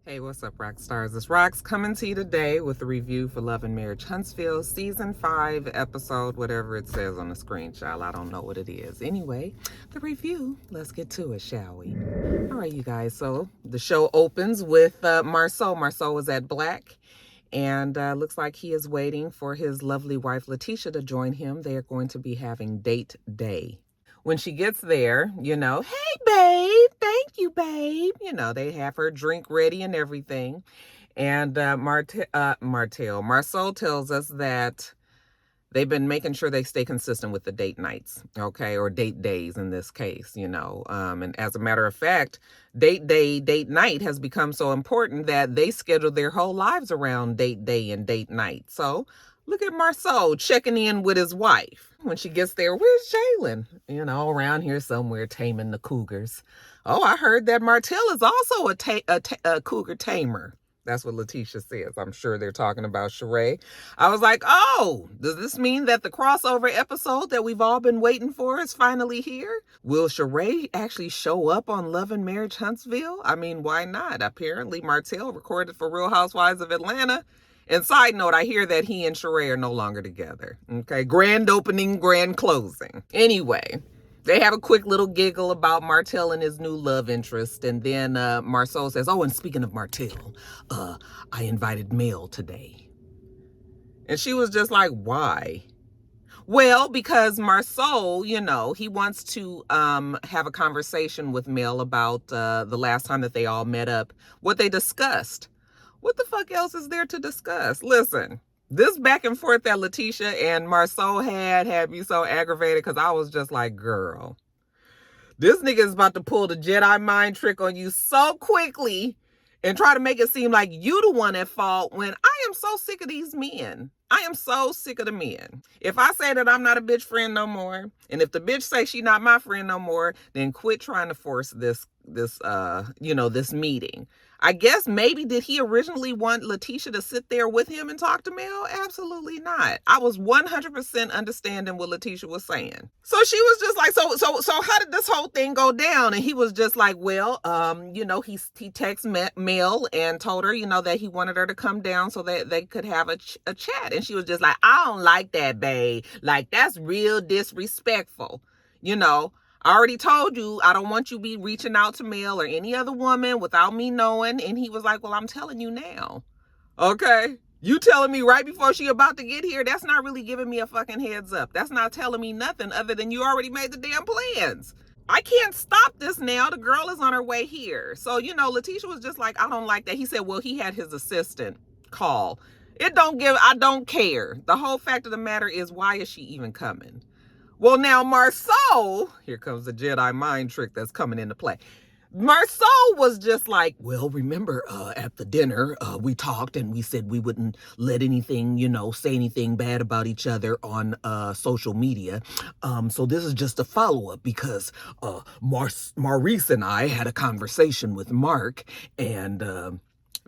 Hey, what's up, rock stars? It's Rox coming to you today with a review for Love and Marriage Huntsville, Season 5, episode, whatever it says on the screenshot. I don't know what it is. Anyway, the review, let's get to it, shall we? All right, you guys. So the show opens with Marceau. Marceau was at Black, and looks like he is waiting for his lovely wife, Letitia, to join him. They are going to be having date day. When she gets there, hey, babe, thank you, babe. They have her drink ready and everything. And Marcel tells us that they've been making sure they stay consistent with the date nights, okay, or date days in this case, And as a matter of fact, date day, date night has become so important that they schedule their whole lives around date day and date night. So look at Marceau checking in with his wife. When she gets there, where's Jalen? Around here somewhere taming the cougars. Oh, I heard that Martell is also a cougar tamer. That's what Letitia says. I'm sure they're talking about Sheree. I was like, oh, does this mean that the crossover episode that we've all been waiting for is finally here? Will Sheree actually show up on Love and Marriage Huntsville? I mean, why not? Apparently, Martell recorded for Real Housewives of Atlanta. And side note, I hear that he and Sheree are no longer together. Okay, grand opening, grand closing. Anyway, they have a quick little giggle about Martell and his new love interest. And then Marceau says, oh, and speaking of Martell, I invited Mel today. And she was just like, why? Well, because Marceau, he wants to have a conversation with Mel about the last time that they all met up, what they discussed. What the fuck else is there to discuss? Listen, this back and forth that Letitia and Marceau had me so aggravated because I was just like, girl, this nigga is about to pull the Jedi mind trick on you so quickly and try to make it seem like you the one at fault when I am so sick of these men. I am so sick of the men. If I say that I'm not a bitch friend no more, and if the bitch say she not my friend no more, then quit trying to force this meeting. I guess maybe did he originally want Letitia to sit there with him and talk to Mel? Absolutely not. I was 100% understanding what Letitia was saying. So she was just like, so how did this whole thing go down? And he was just like, well, he texted Mel and told her, that he wanted her to come down so that they could have a chat. And she was just like, I don't like that, babe. Like, that's real disrespectful. I already told you I don't want you to be reaching out to Mel or any other woman without me knowing. And he was like, well, I'm telling you now. Okay. You telling me right before she about to get here, that's not really giving me a fucking heads up. That's not telling me nothing other than you already made the damn plans. I can't stop this now. The girl is on her way here. So, Letitia was just like, I don't like that. He said, well, he had his assistant call. I don't care. The whole fact of the matter is, why is she even coming? Well, now Marceau, here comes the Jedi mind trick that's coming into play. Marceau was just like, well, remember at the dinner, we talked and we said we wouldn't let anything, say anything bad about each other on social media. So this is just a follow-up because Maurice and I had a conversation with Mark, and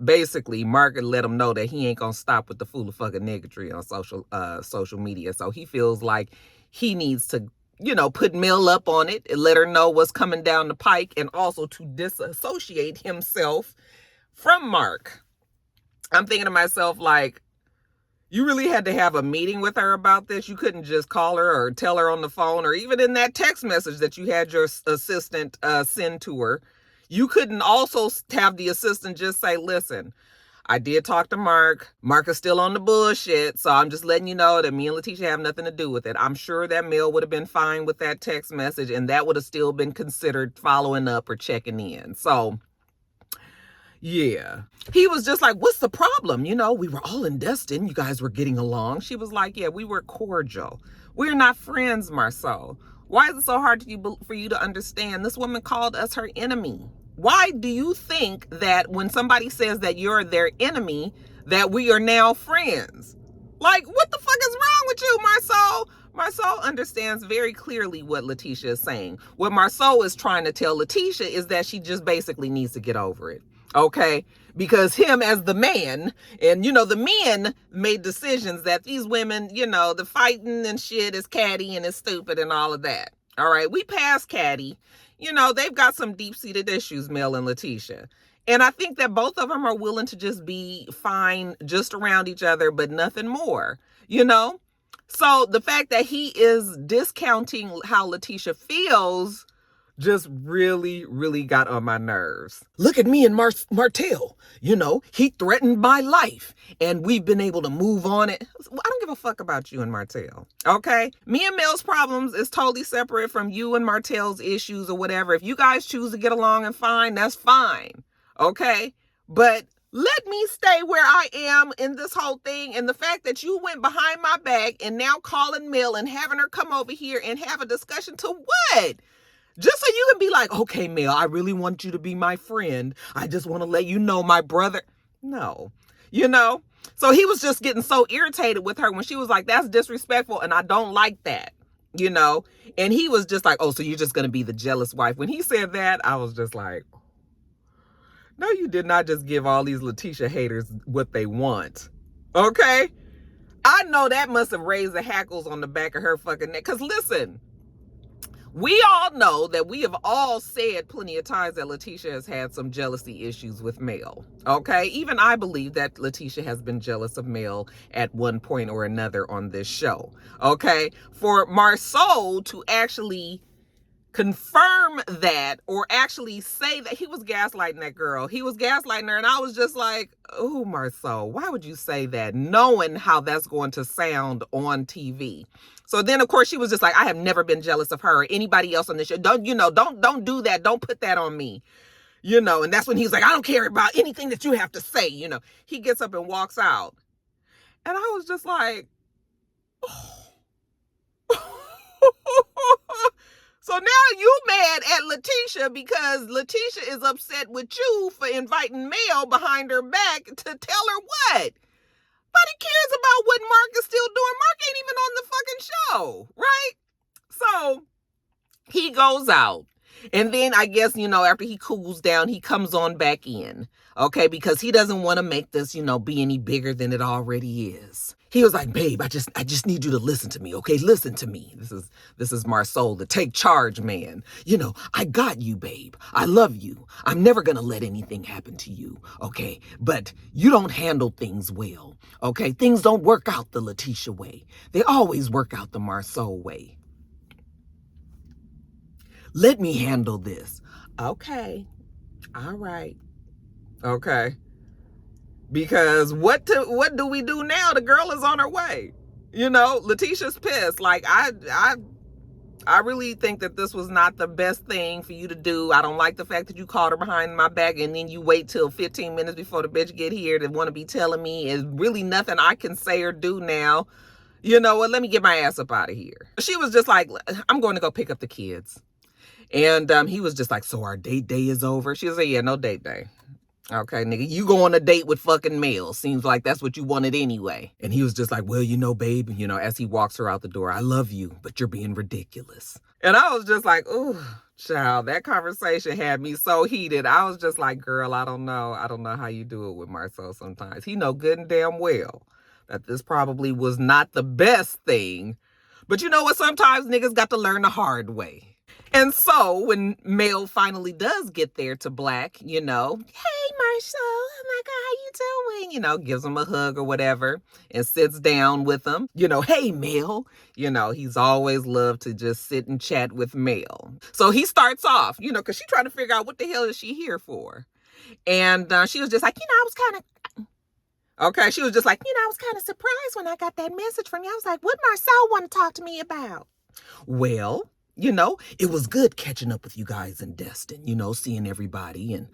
basically Mark let him know that he ain't gonna stop with the fool of fucking negatory on social media. So he feels like he needs to, put Mel up on it and let her know what's coming down the pike, and also to disassociate himself from Mark. I'm thinking to myself, like, you really had to have a meeting with her about this. You couldn't just call her or tell her on the phone, or even in that text message that you had your assistant send to her. You couldn't also have the assistant just say, listen, I did talk to Mark. Mark is still on the bullshit. So I'm just letting you know that me and Letitia have nothing to do with it. I'm sure that Mel would have been fine with that text message, and that would have still been considered following up or checking in. So, yeah. He was just like, what's the problem? We were all in Destin. You guys were getting along. She was like, yeah, we were cordial. We're not friends, Marceau. Why is it so hard for you to understand? This woman called us her enemy. Why do you think that when somebody says that you're their enemy, that we are now friends? Like, what the fuck is wrong with you, Marceau? Marceau understands very clearly what Letitia is saying. What Marceau is trying to tell Letitia is that she just basically needs to get over it. Okay? Because him as the man, and the men made decisions that these women, the fighting and shit is catty and is stupid and all of that. All right? We passed catty. They've got some deep-seated issues, Mel and Letitia. And I think that both of them are willing to just be fine just around each other, but nothing more, you know? So the fact that he is discounting how Letitia feels just really, really got on my nerves. Look at me and Martell. You know, he threatened my life and we've been able to move on it. I don't give a fuck about you and Martell, okay? Me and Mel's problems is totally separate from you and Martell's issues or whatever. If you guys choose to get along and fine, that's fine, okay? But let me stay where I am in this whole thing. And the fact that you went behind my back and now calling Mel and having her come over here and have a discussion to what? Just so you can be like, okay, Mel, I really want you to be my friend. I just want to let you know my brother. No, you know? So he was just getting so irritated with her when she was like, that's disrespectful and I don't like that, you know? And he was just like, oh, so you're just going to be the jealous wife. When he said that, I was just like, no, you did not just give all these Letitia haters what they want, okay? I know that must have raised the hackles on the back of her fucking neck. Because listen, we all know that we have all said plenty of times that Letitia has had some jealousy issues with Mel, okay? Even I believe that Letitia has been jealous of Mel at one point or another on this show, okay? For Marsau to actually confirm that or actually say that he was gaslighting that girl. He was gaslighting her and I was just like, oh, Marsau, why would you say that knowing how that's going to sound on TV? So then, of course, she was just like, I have never been jealous of her or anybody else on this show. Don't do that. Don't put that on me. You know, and that's when he's like, I don't care about anything that you have to say. You know, he gets up and walks out. And I was just like, oh. So now you mad at Letitia because Letitia is upset with you for inviting Mel behind her back to tell her what? Nobody cares about what Mark is still doing. Mark ain't even on the fucking show, right? So he goes out. And then I guess, you know, after he cools down, he comes on back in, okay? Because he doesn't want to make this, you know, be any bigger than it already is. He was like, babe, I just need you to listen to me, okay? Listen to me. This is Marsau, the take charge man. You know, I got you, babe. I love you. I'm never going to let anything happen to you, okay? But you don't handle things well, okay? Things don't work out the Letitia way. They always work out the Marsau way. Let me handle this. Okay. All right. Okay. Because what do we do now? The girl is on her way. You know, Letitia's pissed. Like, I really think that this was not the best thing for you to do. I don't like the fact that you called her behind my back and then you wait till 15 minutes before the bitch get here to want to be telling me is really nothing I can say or do now. You know what? Let me get my ass up out of here. She was just like, I'm going to go pick up the kids. And he was just like, so our date day is over? She was like, yeah, no date day. Okay, nigga, you go on a date with fucking Mel. Seems like that's what you wanted anyway. And he was just like, well, you know, babe, you know, as he walks her out the door, I love you, but you're being ridiculous. And I was just like, ooh, child, that conversation had me so heated. I was just like, girl, I don't know. I don't know how you do it with Marsau sometimes. He know good and damn well that this probably was not the best thing. But you know what? Sometimes niggas got to learn the hard way. And so when Mel finally does get there to Black, you know, hey, Marsau, oh my God, how you doing? You know, gives him a hug or whatever and sits down with him. You know, hey, Mel. You know, he's always loved to just sit and chat with Mel. So he starts off, you know, because she's trying to figure out what the hell is she here for. And she was just like, you know, I was kind of, okay, she was just like, you know, I was kind of surprised when I got that message from you. I was like, what Marsau want to talk to me about? Well, you know, it was good catching up with you guys in Destin, you know, seeing everybody. And,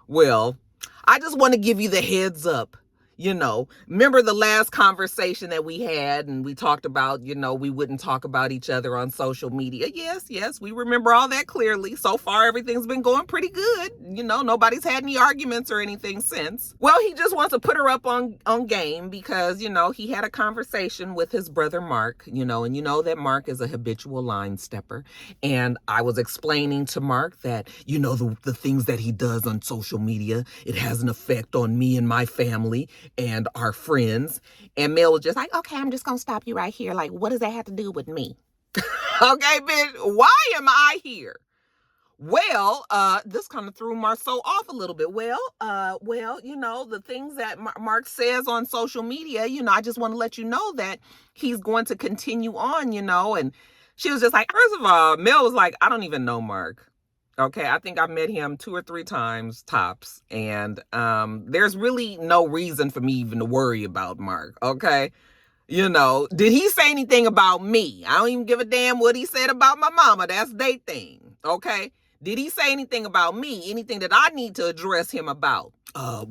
well, I just want to give you the heads up. You know, remember the last conversation that we had and we talked about, you know, we wouldn't talk about each other on social media. Yes, we remember all that clearly. So far, everything's been going pretty good. You know, nobody's had any arguments or anything since. Well, he just wants to put her up on game because, you know, he had a conversation with his brother Mark, you know, and you know that Mark is a habitual line stepper. And I was explaining to Mark that, you know, the things that he does on social media, it has an effect on me and my family and our friends. And Mel was just like, okay, I'm just gonna stop you right here. Like, what does that have to do with me? Okay, bitch, why am I here? Well, this kind of threw Marceau off a little bit. Well, the things that Mark says on social media, I just want to let you know that he's going to continue on, and she was just like, first of all, Mel was like, I don't even know Mark. Okay, I think I've met him 2 or 3 times tops, and there's really no reason for me even to worry about Mark. Okay. Did he say anything about me? I don't even give a damn what he said about my mama. That's their thing. Okay. Did he say anything about me? Anything that I need to address him about? I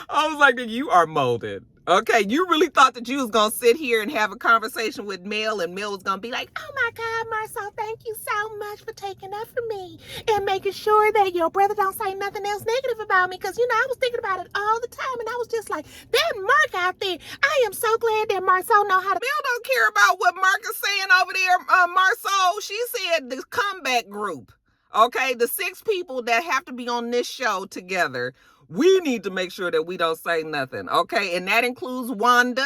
was like, you are molded. Okay, you really thought that you was going to sit here and have a conversation with Mel, and Mel was going to be like, oh my God, Marceau, thank you so much for taking up for me and making sure that your brother don't say nothing else negative about me. Because, I was thinking about it all the time, and I was just like, that Mark out there, I am so glad that Marceau know how to... Mel don't care about what Mark is saying over there, Marceau. She said the comeback group, okay, the 6 people that have to be on this show together. We need to make sure that we don't say nothing, okay? And that includes Wanda.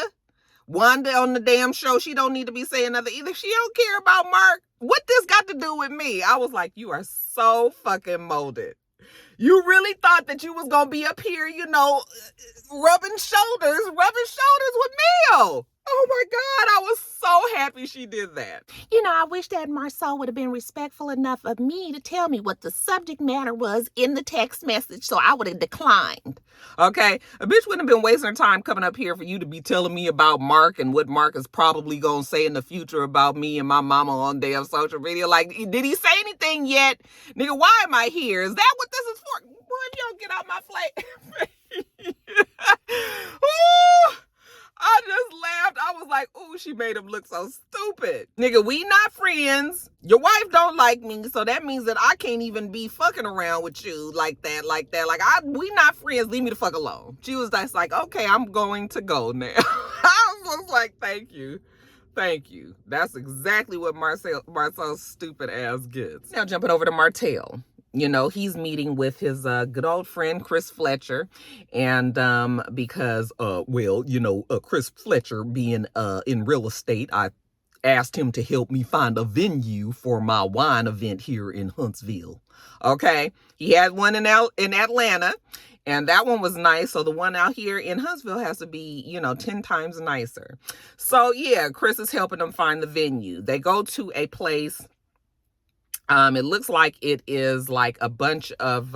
Wanda on the damn show, she don't need to be saying nothing either. She don't care about Mark. What this got to do with me? I was like, you are so fucking molded. You really thought that you was going to be up here, rubbing shoulders with Mel. Oh my God, I was so happy she did that. I wish that Marceau would have been respectful enough of me to tell me what the subject matter was in the text message, so I would have declined. Okay? A bitch wouldn't have been wasting her time coming up here for you to be telling me about Mark and what Mark is probably going to say in the future about me and my mama on damn social media. Like, did he say anything yet? Nigga, why am I here? Is that what this is for? Boy, if you don't get out my plate. Ooh. I just laughed. I was like, ooh, she made him look so stupid. Nigga, we not friends. Your wife don't like me, so that means that I can't even be fucking around with you like that. We not friends. Leave me the fuck alone. She was just like, okay, I'm going to go now. I was like, thank you. Thank you. That's exactly what Marcel's stupid ass gets. Now jumping over to Martell. He's meeting with his good old friend, Chris Fletcher. And because, Chris Fletcher being in real estate, I asked him to help me find a venue for my wine event here in Huntsville. Okay. He had one in Atlanta, and that one was nice. So the one out here in Huntsville has to be, 10 times nicer. So yeah, Chris is helping them find the venue. They go to a place. It looks like it is like a bunch of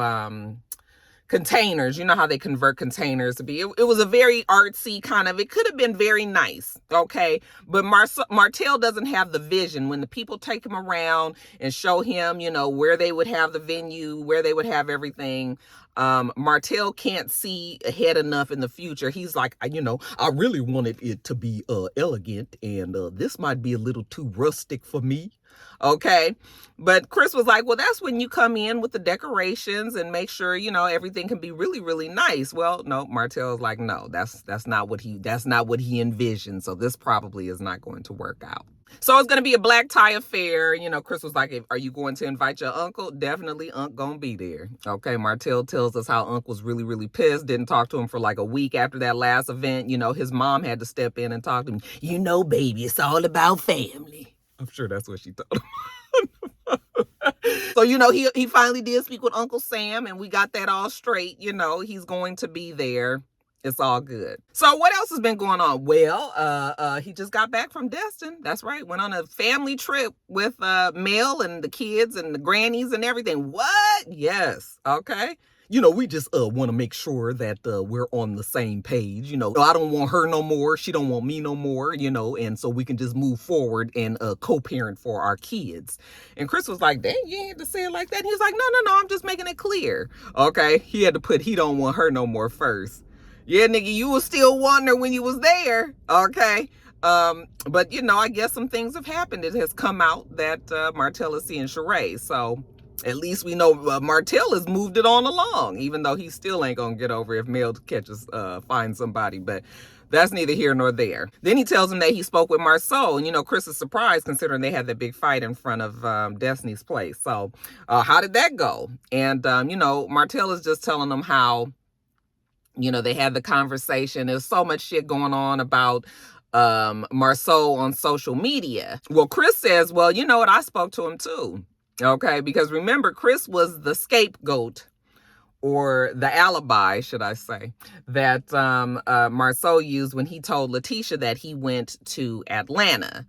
containers. You know how they convert containers to be. It was a very artsy kind of, it could have been very nice, okay? But Martell doesn't have the vision. When the people take him around and show him, where they would have the venue, where they would have everything, Martell can't see ahead enough in the future. He's like, I really wanted it to be elegant, and this might be a little too rustic for me. Okay. But Chris was like, well, that's when you come in with the decorations and make sure, everything can be really, really nice. Well, no, Martell is like, no, that's not what he envisioned. So this probably is not going to work out. So it's going to be a black tie affair. Chris was like, are you going to invite your uncle? Definitely Unc going to be there. Okay. Martell tells us how Unc was really, really pissed. Didn't talk to him for like a week after that last event. His mom had to step in and talk to him. Baby, it's all about family. I'm sure that's what she told him. So, he finally did speak with Uncle Sam, and we got that all straight. He's going to be there. It's all good. So what else has been going on? Well, he just got back from Destin. That's right. Went on a family trip with Mel and the kids and the grannies and everything. What? Yes. Okay. We just want to make sure that we're on the same page. I don't want her no more. She don't want me no more, and so we can just move forward and co-parent for our kids. And Chris was like, dang, you had to say it like that. And he was like, no, I'm just making it clear. Okay. He had to put he don't want her no more first. Yeah, nigga, you was still wanting her when you was there. Okay. But I guess some things have happened. It has come out that Martell is seeing Sheree. So at least we know Martell has moved it on along, even though he still ain't gonna get over if Mel finds somebody. But that's neither here nor there. Then he tells him that he spoke with Marceau, and Chris is surprised considering they had that big fight in front of Destiny's place. So how did that go? And Martell is just telling them how they had the conversation. There's so much shit going on about Marceau on social media. Well, Chris says, well, you know what? I spoke to him too. Okay, because remember, Chris was the scapegoat, or the alibi, should I say, that Marceau used when he told Letitia that he went to Atlanta.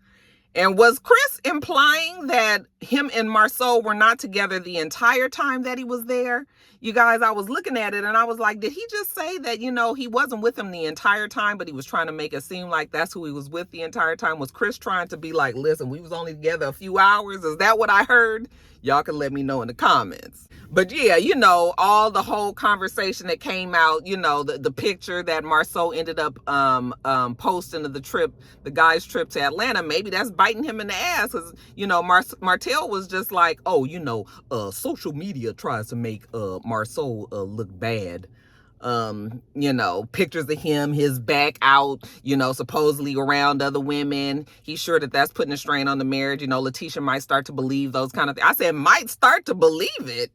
And was Chris implying that him and Marceau were not together the entire time that he was there? You guys, I was looking at it and I was like, did he just say that, you know, he wasn't with him the entire time, but he was trying to make it seem like that's who he was with the entire time? Was Chris trying to be like, listen, we was only together a few hours? Is that what I heard? Y'all can let me know in the comments. But yeah, you know, all the whole conversation that came out, you know, the picture that Marceau ended up posting of the trip, the guy's trip to Atlanta, maybe that's biting him in the ass. Because, you know, Martell was just like, oh, you know, social media tries to make Marceau look bad. You know, pictures of him, his back out, you know, supposedly around other women. He's sure that that's putting a strain on the marriage. You know, Letitia might start to believe those kind of things. I said, might start to believe it.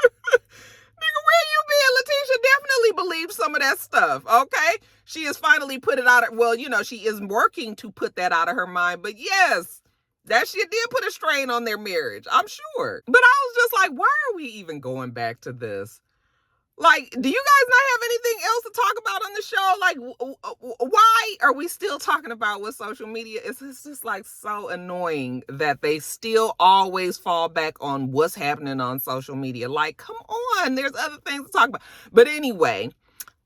Nigga, where you been? Letitia definitely believes some of that stuff, okay? She has finally put it out of, well, you know, she is working to put that out of her mind, but yes, that shit did put a strain on their marriage, I'm sure. But I was just like, why are we even going back to this? Like, do you guys not have anything else to talk about on the show? Like, why are we still talking about with social media? It's just like so annoying that they still always fall back on what's happening on social media. Like, come on, there's other things to talk about. But anyway,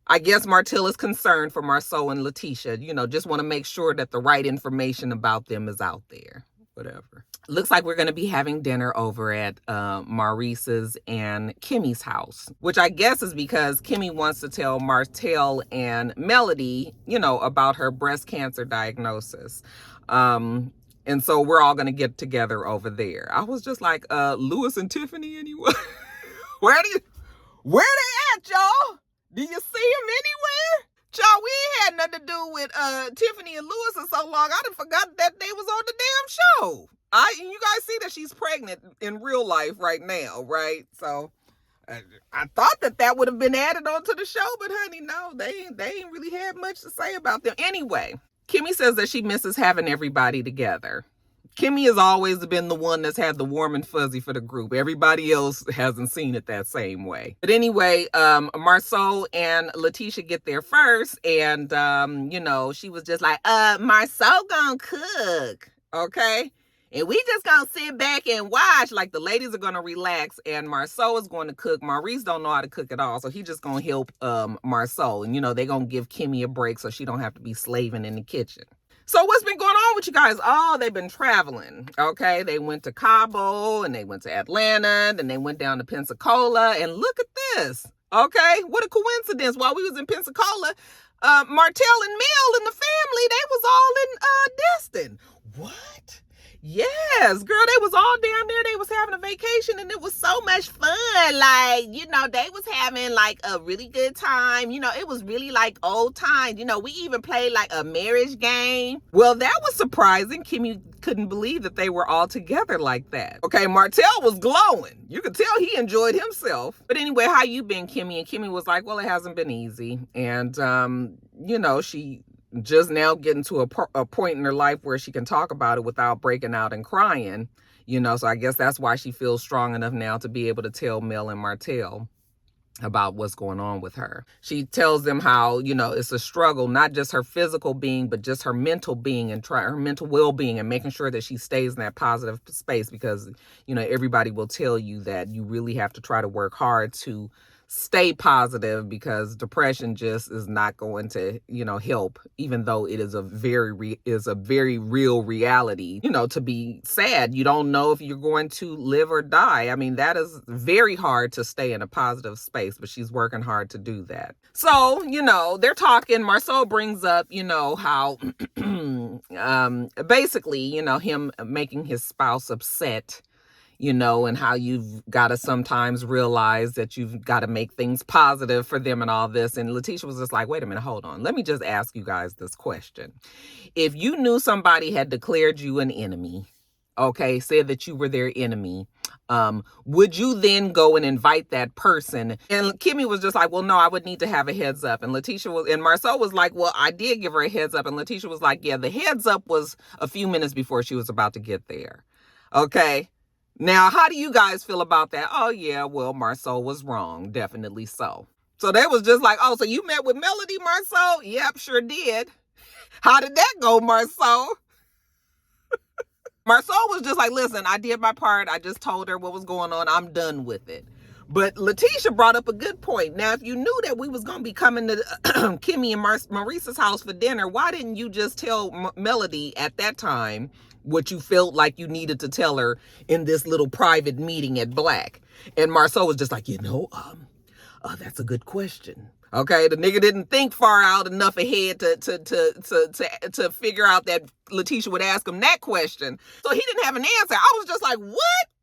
I guess Martell is concerned for Marceau and Letitia. You know, just want to make sure that the right information about them is out there. Whatever. Looks like we're going to be having dinner over at Maurice's and Kimmy's house, which I guess is because Kimmy wants to tell Martell and Melody, you know, about her breast cancer diagnosis. And so we're all going to get together over there. I was just like, Lewis and Tiffany anyway? Where they at, y'all? Do you see them anywhere? Y'all, we ain't had nothing to do with Tiffany and Lewis in so long. I done forgot that they was on the damn show. You guys see that she's pregnant in real life right now, right? So I thought that would have been added onto the show, but honey, no, they ain't really had much to say about them. Anyway, Kimmy says that she misses having everybody together. Kimmy has always been the one that's had the warm and fuzzy for the group. Everybody else hasn't seen it that same way. But anyway, Marceau and Letitia get there first. And, you know, she was just like, Marceau gonna cook, okay? And we just gonna sit back and watch. Like, the ladies are gonna relax and Marceau is going to cook. Maurice don't know how to cook at all, so he just gonna help Marceau. And, you know, they're gonna give Kimmy a break so she don't have to be slaving in the kitchen. So what's been going on with you guys? Oh, they've been traveling, okay? They went to Cabo, and they went to Atlanta, then they went down to Pensacola, and look at this, okay? What a coincidence. While we was in Pensacola, Martell and Mel and the family, they was all in Destin. What? Yes, girl, they was all down there. They was having a vacation and it was so much fun. Like, you know, they was having like a really good time. You know, it was really like old times. You know, we even played like a marriage game. Well, that was surprising. Kimmy couldn't believe that they were all together like that. Okay, Martell was glowing. You could tell he enjoyed himself. But anyway, how you been, Kimmy? And Kimmy was like, well, it hasn't been easy. And, you know, she just now getting to a point in her life where she can talk about it without breaking out and crying, you know, so I guess that's why she feels strong enough now to be able to tell Mel and Martell about what's going on with her. She tells them how, you know, it's a struggle, not just her physical being, but just her mental being and her mental well-being and making sure that she stays in that positive space because, you know, everybody will tell you that you really have to try to work hard to stay positive because depression just is not going to, you know, help, even though it is a very real reality. You know, to be sad, you don't know if you're going to live or die. I mean, that is very hard to stay in a positive space, but she's working hard to do that. So, you know, they're talking. Marceau brings up, you know, how basically, you know, him making his spouse upset, you know, and how you've got to sometimes realize that you've got to make things positive for them and all this. And Letitia was just like, wait a minute, hold on. Let me just ask you guys this question. If you knew somebody had declared you an enemy, okay, said that you were their enemy, would you then go and invite that person? And Kimmy was just like, well, no, I would need to have a heads up. And Marcel was like, well, I did give her a heads up. And Letitia was like, yeah, the heads up was a few minutes before she was about to get there. Okay. Now, how do you guys feel about that? Oh, yeah, well, Marcel was wrong. Definitely so. So they was just like, oh, so you met with Melody, Marcel? Yep, sure did. How did that go, Marcel? Marcel was just like, listen, I did my part. I just told her what was going on. I'm done with it. But Letitia brought up a good point. Now, if you knew that we was going to be coming to Kimmy and Maurice's house for dinner, why didn't you just tell Melody at that time what you felt like you needed to tell her in this little private meeting at Black? And Marcel was just like, that's a good question. Okay, the nigga didn't think far out enough ahead to figure out that Letitia would ask him that question. So he didn't have an answer. I was just like, what?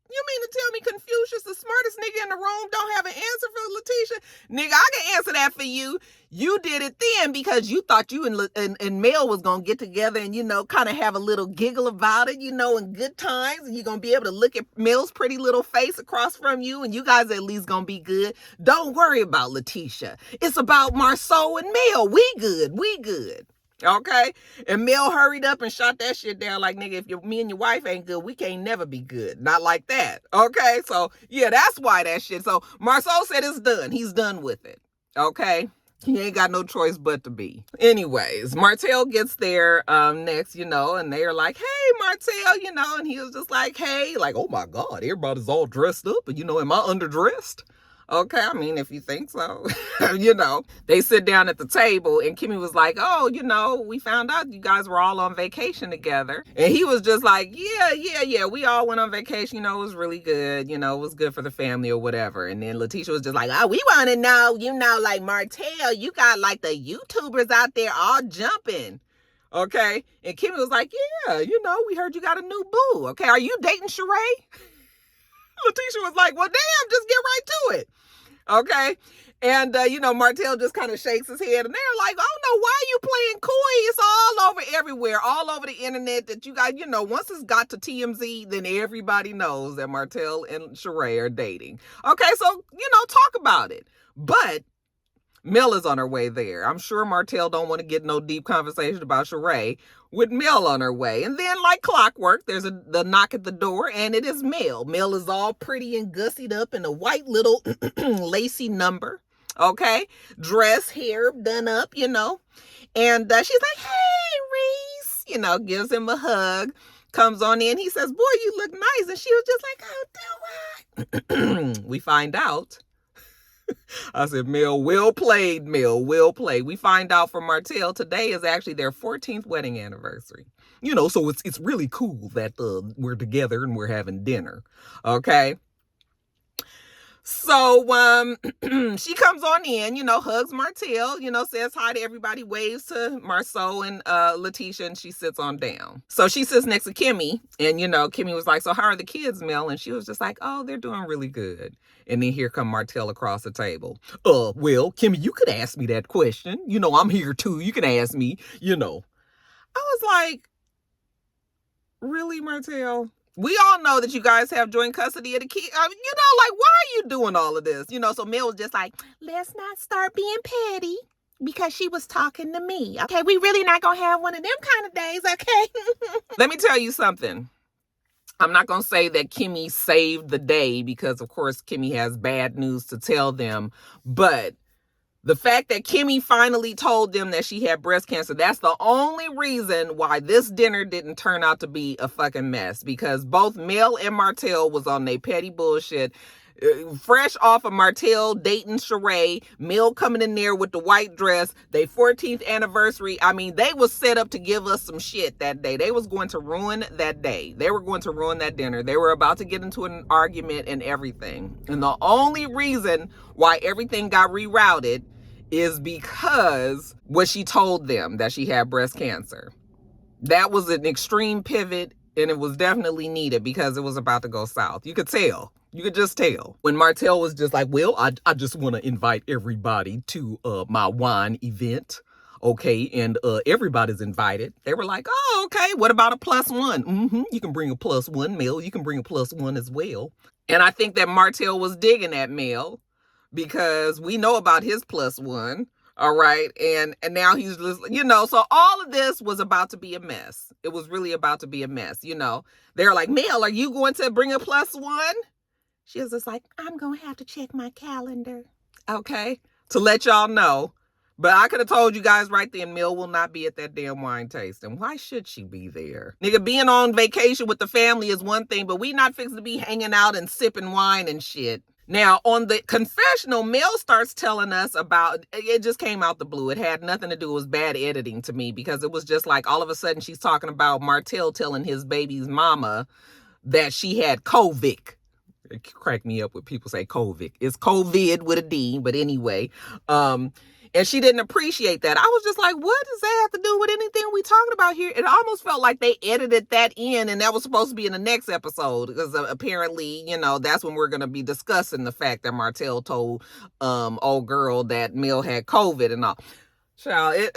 You mean to tell me Confucius, the smartest nigga in the room, don't have an answer for Letitia? Nigga, I can answer that for you. You did it then because you thought you and Mel was going to get together and, kind of have a little giggle about it, in good times. And you're going to be able to look at Mel's pretty little face across from you and you guys at least going to be good. Don't worry about Letitia. It's about Marceau and Mel. We good. Okay? And Mel hurried up and shot that shit down like, nigga, if me and your wife ain't good, we can't never be good. Not like that. Okay? So, yeah, that's why that shit. So, Marceau said it's done. He's done with it. Okay? He ain't got no choice but to be. Anyways, Martell gets there next, and they're like, hey, Martell, and he was just like, hey, like, oh my God, everybody's all dressed up, and, am I underdressed? Okay, I mean, if you think so, they sit down at the table and Kimmy was like, oh, we found out you guys were all on vacation together. And he was just like, yeah, we all went on vacation. It was really good. It was good for the family or whatever. And then Letitia was just like, oh, we want to know, like Martell, you got like the YouTubers out there all jumping. Okay. And Kimmy was like, yeah, we heard you got a new boo. Okay. Are you dating Sheree? Letitia was like, well, damn, just get right to it. Okay. And, Martell just kind of shakes his head and they're like, oh no, why are you playing coy? It's all over everywhere, all over the internet that you guys, once it's got to TMZ, then everybody knows that Martell and Sheree are dating. Okay. So, talk about it. But Mel is on her way there. I'm sure Martell don't want to get no deep conversation about Sheree with Mel on her way. And then like clockwork, there's the knock at the door and it is Mel. Mel is all pretty and gussied up in a white little lacy number. Okay. Dress, hair done up, And she's like, hey, Reese, gives him a hug, comes on in. He says, boy, you look nice. And she was just like, oh, do I? We find out. I said, Mel, well played, Mel, well played. We find out from Martell today is actually their 14th wedding anniversary. So it's really cool that we're together and we're having dinner. Okay. So she comes on in, hugs Martell, says hi to everybody, waves to Marceau and Letitia, and she sits on down. So she sits next to Kimmy, and, Kimmy was like, so how are the kids, Mel? And she was just like, oh, they're doing really good. And then here come Martell across the table. Well, Kimmy, you could ask me that question. I'm here too. You can ask me, I was like, really, Martell? We all know that you guys have joint custody of the kid. Why are you doing all of this? So Mel was just like, let's not start being petty because she was talking to me. Okay, we really not going to have one of them kind of days, okay? Let me tell you something. I'm not going to say that Kimmy saved the day because, of course, Kimmy has bad news to tell them. But the fact that Kimmy finally told them that she had breast cancer, that's the only reason why this dinner didn't turn out to be a fucking mess. Because both Mel and Martell was on their petty bullshit. Fresh off of Martell dating Sheree, Mel coming in there with the white dress, their 14th anniversary. I mean, they was set up to give us some shit that day. They was going to ruin that day. They were going to ruin that dinner. They were about to get into an argument and everything. And the only reason why everything got rerouted is because what she told them, that she had breast cancer. That was an extreme pivot, and it was definitely needed because it was about to go south. You could tell. You could just tell. When Martell was just like, well, I just want to invite everybody to my wine event. Okay, and everybody's invited. They were like, oh, okay, what about a +1? You can bring a +1, Mel. You can bring a +1 as well. And I think that Martell was digging that Mel because we know about his +1. All right. And now he's just, so all of this was about to be a mess. It was really about to be a mess. They're like, Mel, are you going to bring a +1? She was just like, I'm going to have to check my calendar. Okay. To let y'all know. But I could have told you guys right then, Mel will not be at that damn wine tasting. Why should she be there? Nigga, being on vacation with the family is one thing, but we not fixing to be hanging out and sipping wine and shit. Now, on the confessional, Mel starts telling us about, it just came out the blue. It had nothing to do, it was bad editing to me, because it was just like all of a sudden she's talking about Martell telling his baby's mama that she had COVID. It cracked me up when people say COVID. It's COVID with a D, but anyway. And she didn't appreciate that. I was just like, what does that have to do with anything we talking about here? It almost felt like they edited that in and that was supposed to be in the next episode, because apparently, that's when we're going to be discussing the fact that Martell told old girl that Mel had COVID and all. Child,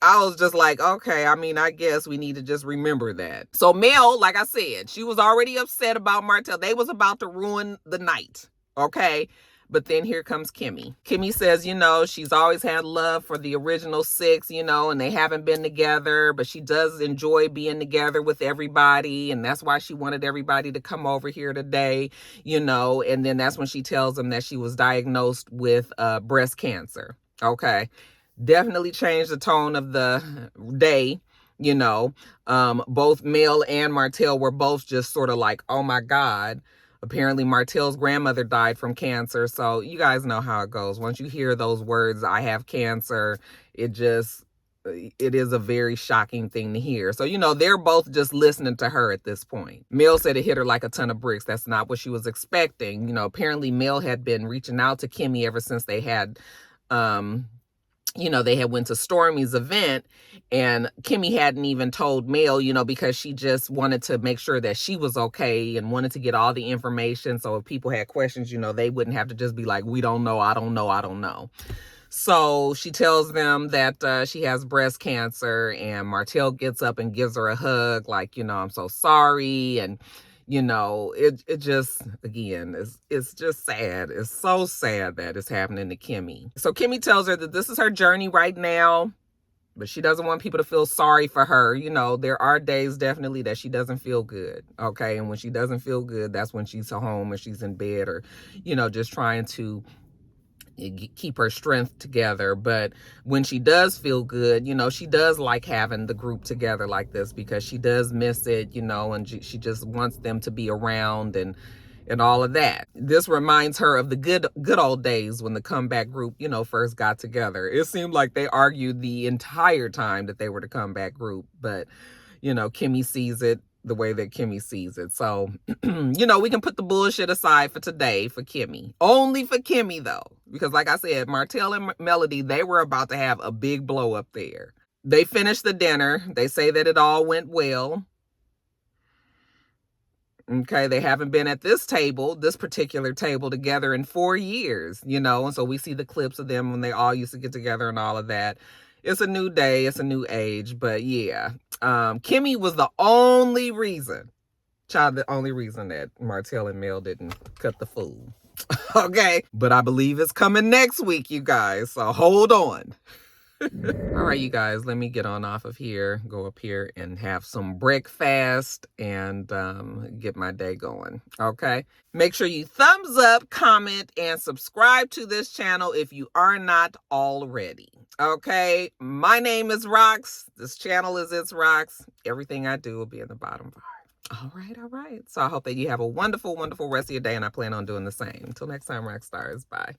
I was just like, okay, I guess we need to just remember that. So Mel, like I said, she was already upset about Martell. They was about to ruin the night, okay? But then here comes Kimmy. Kimmy says, she's always had love for the original 6, and they haven't been together, but she does enjoy being together with everybody, and that's why she wanted everybody to come over here today, and then that's when she tells them that she was diagnosed with breast cancer, okay? Definitely changed the tone of the day. Both Mel and Martell were both just sort of like, oh my God. Apparently Martell's grandmother died from cancer. So you guys know how it goes. Once you hear those words, I have cancer, it is a very shocking thing to hear. So, they're both just listening to her at this point. Mel said it hit her like a ton of bricks. That's not what she was expecting. Apparently Mel had been reaching out to Kimmy ever since they had, they had went to Stormy's event, and Kimmy hadn't even told Mel, because she just wanted to make sure that she was okay and wanted to get all the information. So if people had questions, they wouldn't have to just be like, we don't know, I don't know, I don't know. So she tells them that she has breast cancer, and Martell gets up and gives her a hug, like, I'm so sorry. And it just, again, it's just sad. It's so sad that it's happening to Kimmy. So Kimmy tells her that this is her journey right now, but she doesn't want people to feel sorry for her. There are days definitely that she doesn't feel good, okay? And when she doesn't feel good, that's when she's home or she's in bed or, just trying to keep her strength together. But when she does feel good, she does like having the group together like this, because she does miss it, and she just wants them to be around and all of that. This reminds her of the good old days when the comeback group, first got together. It seemed like they argued the entire time that they were the comeback group, but Kimmy sees it the way that Kimmy sees it. So, we can put the bullshit aside for today for Kimmy. Only for Kimmy, though. Because like I said, Martell and Melody, they were about to have a big blow up there. They finished the dinner. They say that it all went well. Okay, they haven't been at this particular table together in 4 years, and so we see the clips of them when they all used to get together and all of that. It's a new day, it's a new age, but yeah. Kimmy was the only reason that Martell and Mel didn't cut the food. Okay, but I believe it's coming next week, you guys, so hold on. All right, you guys, let me get on off of here, go up here and have some breakfast and get my day going, okay? Make sure you thumbs up, comment, and subscribe to this channel if you are not already, okay? My name is Rox. This channel is itsrox. Everything I do will be in the bottom bar. All right. So I hope that you have a wonderful, wonderful rest of your day, and I plan on doing the same. Until next time, rock stars. Bye.